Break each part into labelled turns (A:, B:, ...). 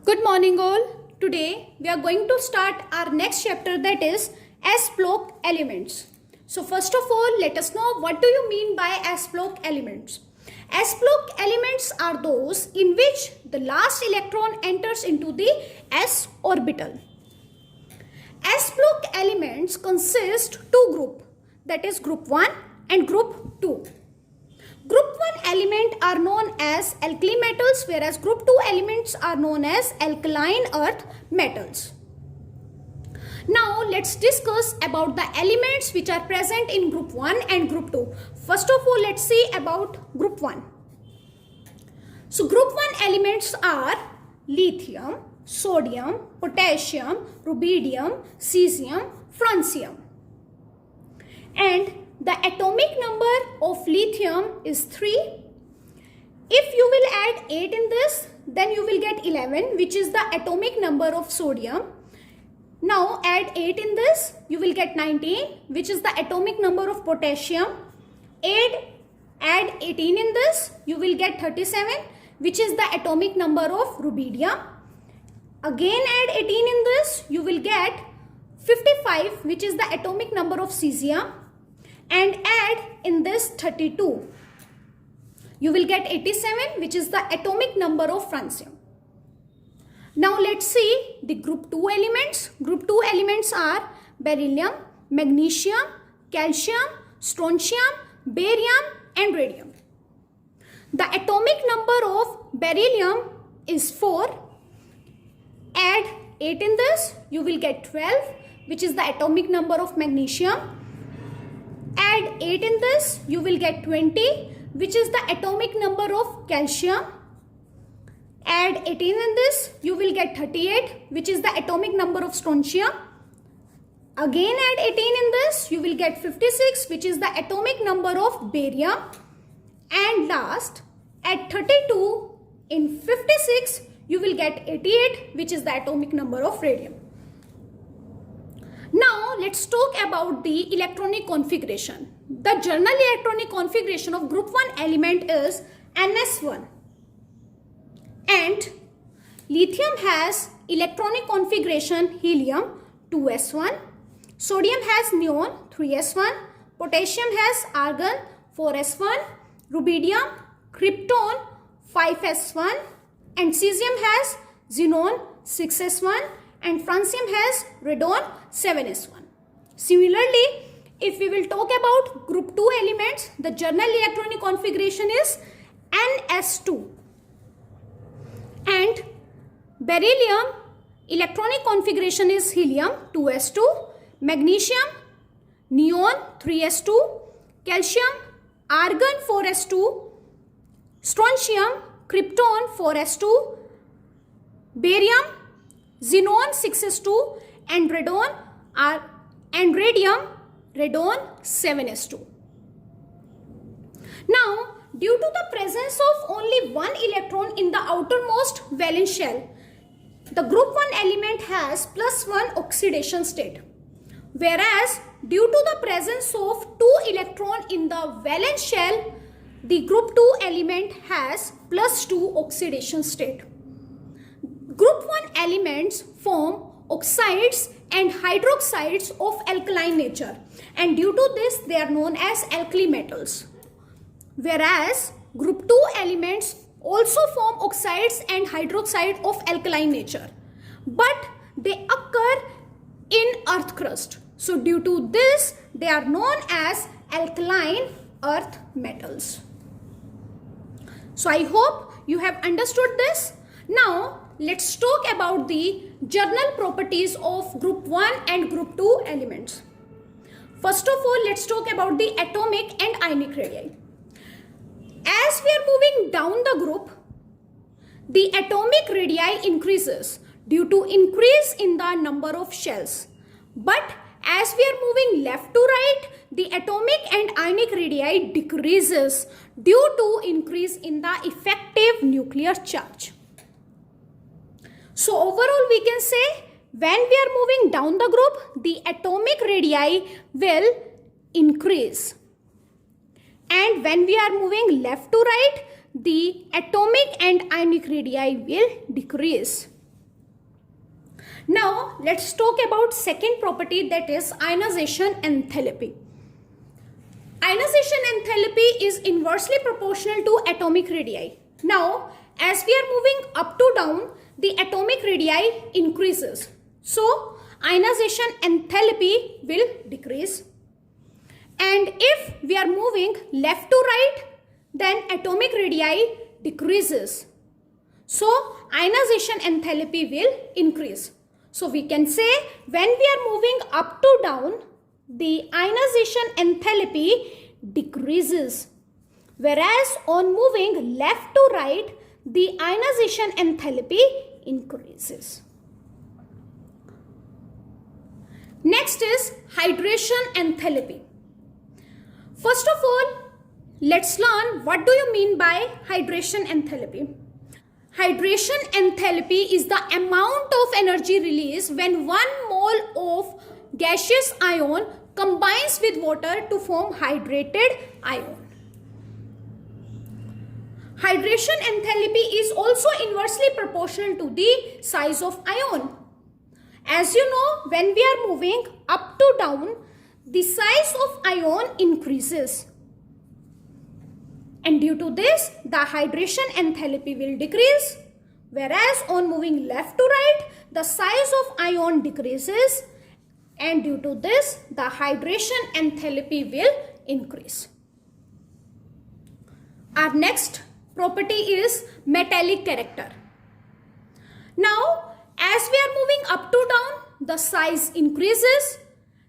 A: Good morning all. Today we are going to start our next chapter, that is s-block elements. So first of all, let us know what do you mean by s-block elements. S-block elements are those in which the last electron enters into the s orbital. S-block elements consist two groups, that is group 1 and group 2. Group 1 element are known as alkali metals, whereas group 2 elements are known as alkaline earth metals. Now let's discuss about the elements which are present in group 1 and group 2. First of all, let's see about group 1. So group 1 elements are lithium, sodium, potassium, rubidium, cesium, francium. And the atomic number of lithium is 3. If you will add 8 in this, then you will get 11, which is the atomic number of sodium. Now add 8 in this, you will get 19, which is the atomic number of potassium. Add 18 in this, you will get 37, which is the atomic number of rubidium. Again add 18 in this, you will get 55, which is the atomic number of cesium. And add in this 32. You will get 87, which is the atomic number of francium. Now let's see the group 2 elements. Group 2 elements are beryllium, magnesium, calcium, strontium, barium and radium. The atomic number of beryllium is 4. Add 8 in this, you will get 12, which is the atomic number of magnesium. Add 8 in this, you will get 20, which is the atomic number of calcium. Add 18 in this, you will get 38, which is the atomic number of strontium. Again add 18 in this, you will get 56, which is the atomic number of barium. And last, at 32 in 56, you will get 88, which is the atomic number of radium. Now let's talk about the electronic configuration. The general electronic configuration of group 1 element is NS1. And lithium has electronic configuration helium 2s1, sodium has neon 3s1, potassium has argon 4s1, rubidium, krypton 5s1, and cesium has xenon 6s1, and francium has radon 7s1. Similarly, if we will talk about group 2 elements, the general electronic configuration is NS2. And beryllium electronic configuration is helium 2s2, magnesium neon 3s2, calcium argon 4s2, strontium krypton 4s2, barium xenon 6s2, and radon and radium radon 7s2. Now, due to the presence of only one electron in the outermost valence shell, the group 1 element has +1 oxidation state. Whereas, due to the presence of 2 electrons in the valence shell, the group 2 element has +2 oxidation state. Group 1 elements form oxides and hydroxides of alkaline nature, and due to this they are known as alkali metals. Whereas group 2 elements also form oxides and hydroxide of alkaline nature, but they occur in earth crust. So due to this they are known as alkaline earth metals. So I hope you have understood this. Now let's talk about the general properties of group 1 and group 2 elements. First of all, let's talk about the atomic and ionic radii. As we are moving down the group, the atomic radii increases due to increase in the number of shells. But as we are moving left to right, the atomic and ionic radii decreases due to increase in the effective nuclear charge. So overall we can say, when we are moving down the group, the atomic radii will increase. And when we are moving left to right, the atomic and ionic radii will decrease. Now let's talk about second property, that is ionization enthalpy. Ionization enthalpy is inversely proportional to atomic radii. Now, as we are moving up to down, the atomic radii increases. So, ionization enthalpy will decrease. And if we are moving left to right, then atomic radii decreases. So, ionization enthalpy will increase. So, we can say when we are moving up to down, the ionization enthalpy decreases. Whereas on moving left to right, the ionization enthalpy increases. Next is hydration enthalpy. First of all, let's learn what do you mean by hydration enthalpy. Hydration enthalpy is the amount of energy released when 1 mole of gaseous ion combines with water to form hydrated ion. Hydration enthalpy is also inversely proportional to the size of ion. As you know, when we are moving up to down, the size of ion increases. And due to this, the hydration enthalpy will decrease. Whereas on moving left to right, the size of ion decreases. And due to this, the hydration enthalpy will increase. Our next property is metallic character. Now, as we are moving up to down, the size increases.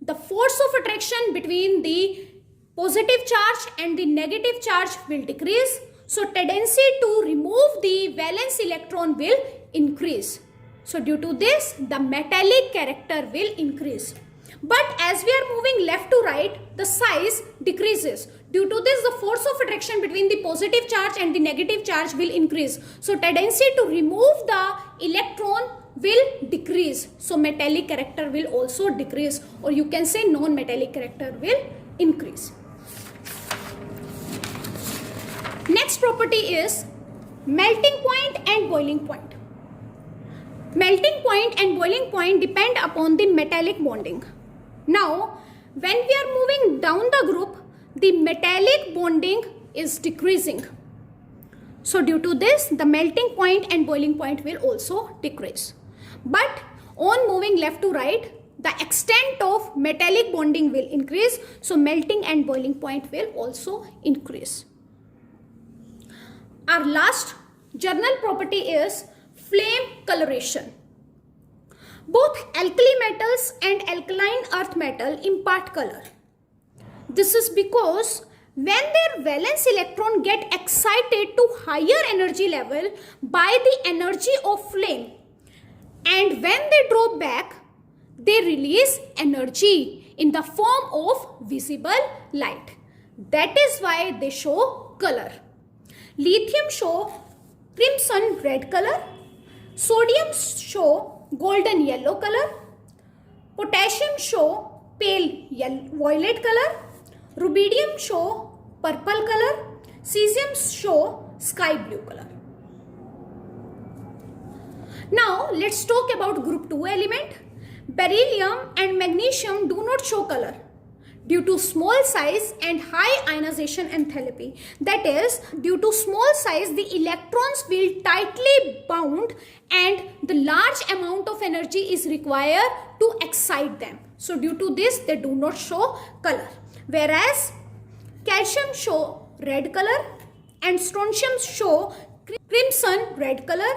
A: The force of attraction between the positive charge and the negative charge will decrease. So, tendency to remove the valence electron will increase. So, due to this, the metallic character will increase. But as we are moving left to right, the size decreases. Due to this, the force of attraction between the positive charge and the negative charge will increase. So, tendency to remove the electron will decrease. So, metallic character will also decrease, or you can say non-metallic character will increase. Next property is melting point and boiling point. Melting point and boiling point depend upon the metallic bonding. Now, when we are moving down the group, the metallic bonding is decreasing. So, due to this, the melting point and boiling point will also decrease. But on moving left to right, the extent of metallic bonding will increase. So, melting and boiling point will also increase. Our last general property is flame coloration. Both alkali metals and alkaline earth metal impart color. This is because when their valence electron get excited to higher energy level by the energy of flame, and when they drop back, they release energy in the form of visible light. That is why they show color. Lithium show crimson red color, sodium show golden yellow color, potassium show pale violet color, rubidium show purple color, cesium show sky blue color. Now let's talk about group 2 element. Beryllium and magnesium do not show color due to small size and high ionization enthalpy. That is, due to small size, the electrons will tightly bound and the large amount of energy is required to excite them. So, due to this, they do not show color. Whereas, calcium show red color and strontium show crimson red color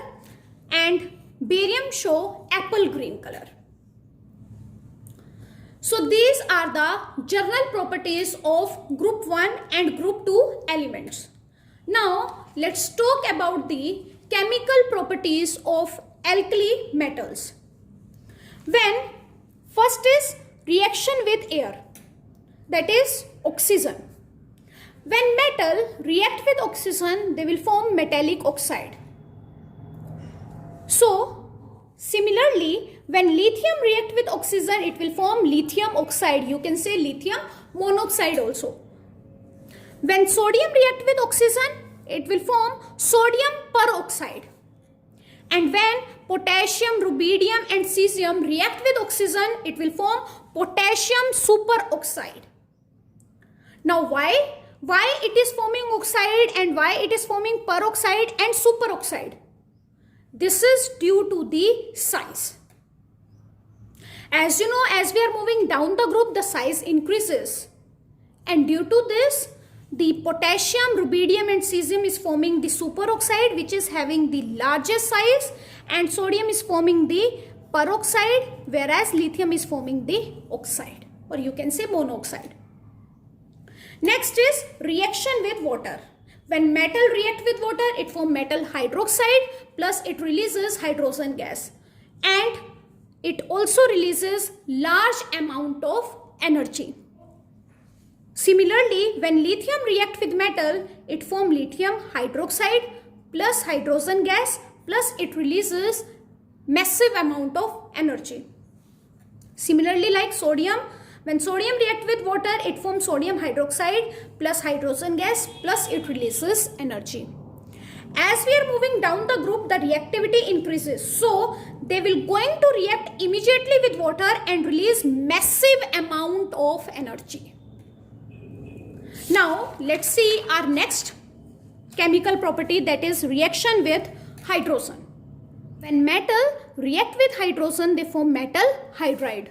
A: and barium show apple green color. So these are the general properties of group 1 and group 2 elements. Now let's talk about the chemical properties of alkali metals. When first is reaction with air, that is oxygen. When metal react with oxygen, they will form metallic oxide. So similarly, when lithium react with oxygen, it will form lithium oxide. You can say lithium monoxide also. When sodium react with oxygen, it will form sodium peroxide. And when potassium, rubidium and cesium react with oxygen, it will form potassium superoxide. Now why it is forming oxide and why it is forming peroxide and superoxide? This is due to the size. As you know, as we are moving down the group, the size increases. And due to this, the potassium, rubidium and cesium is forming the superoxide, which is having the largest size, and sodium is forming the peroxide, whereas lithium is forming the oxide, or you can say monoxide. Next is reaction with water. When metal react with water, it forms metal hydroxide, plus it releases hydrogen gas, and it also releases large amount of energy. Similarly, when lithium react with metal, it forms lithium hydroxide plus hydrogen gas, plus it releases massive amount of energy. Similarly, like sodium, when sodium react with water, it forms sodium hydroxide plus hydrogen gas, plus it releases energy. As we are moving down the group, the reactivity increases. So they will going to react immediately with water and release massive amount of energy. Now let's see our next chemical property, that is reaction with hydrogen. When metal react with hydrogen, they form metal hydride.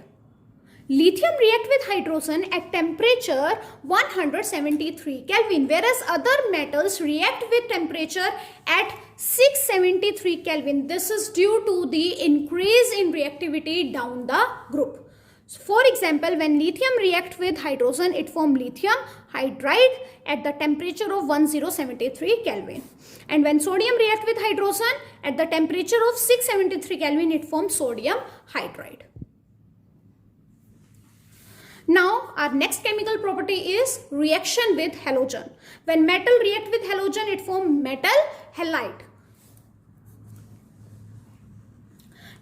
A: Lithium react with hydrogen at temperature 173 Kelvin, whereas other metals react with temperature at 673 Kelvin. This is due to the increase in reactivity down the group. So for example, when lithium react with hydrogen, it forms lithium hydride at the temperature of 1073 Kelvin. And when sodium react with hydrogen at the temperature of 673 Kelvin, it forms sodium hydride. Now our next chemical property is reaction with halogen. When metal react with halogen, it forms metal halide.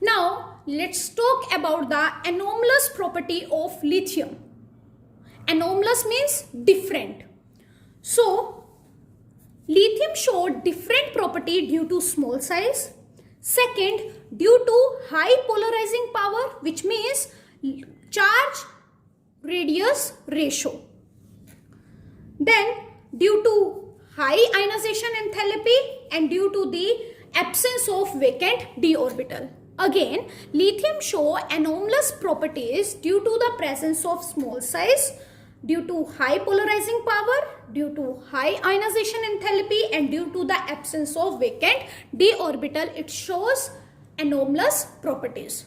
A: Now let's talk about the anomalous property of lithium. Anomalous means different. So lithium showed different property due to small size. Second, due to high polarizing power, which means charge radius ratio. Then due to high ionization enthalpy and due to the absence of vacant d orbital. Again, lithium show anomalous properties due to the presence of small size, due to high polarizing power, due to high ionization enthalpy and due to the absence of vacant d orbital. It shows anomalous properties.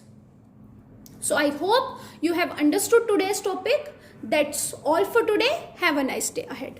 A: So I hope you have understood today's topic. That's all for today. Have a nice day ahead.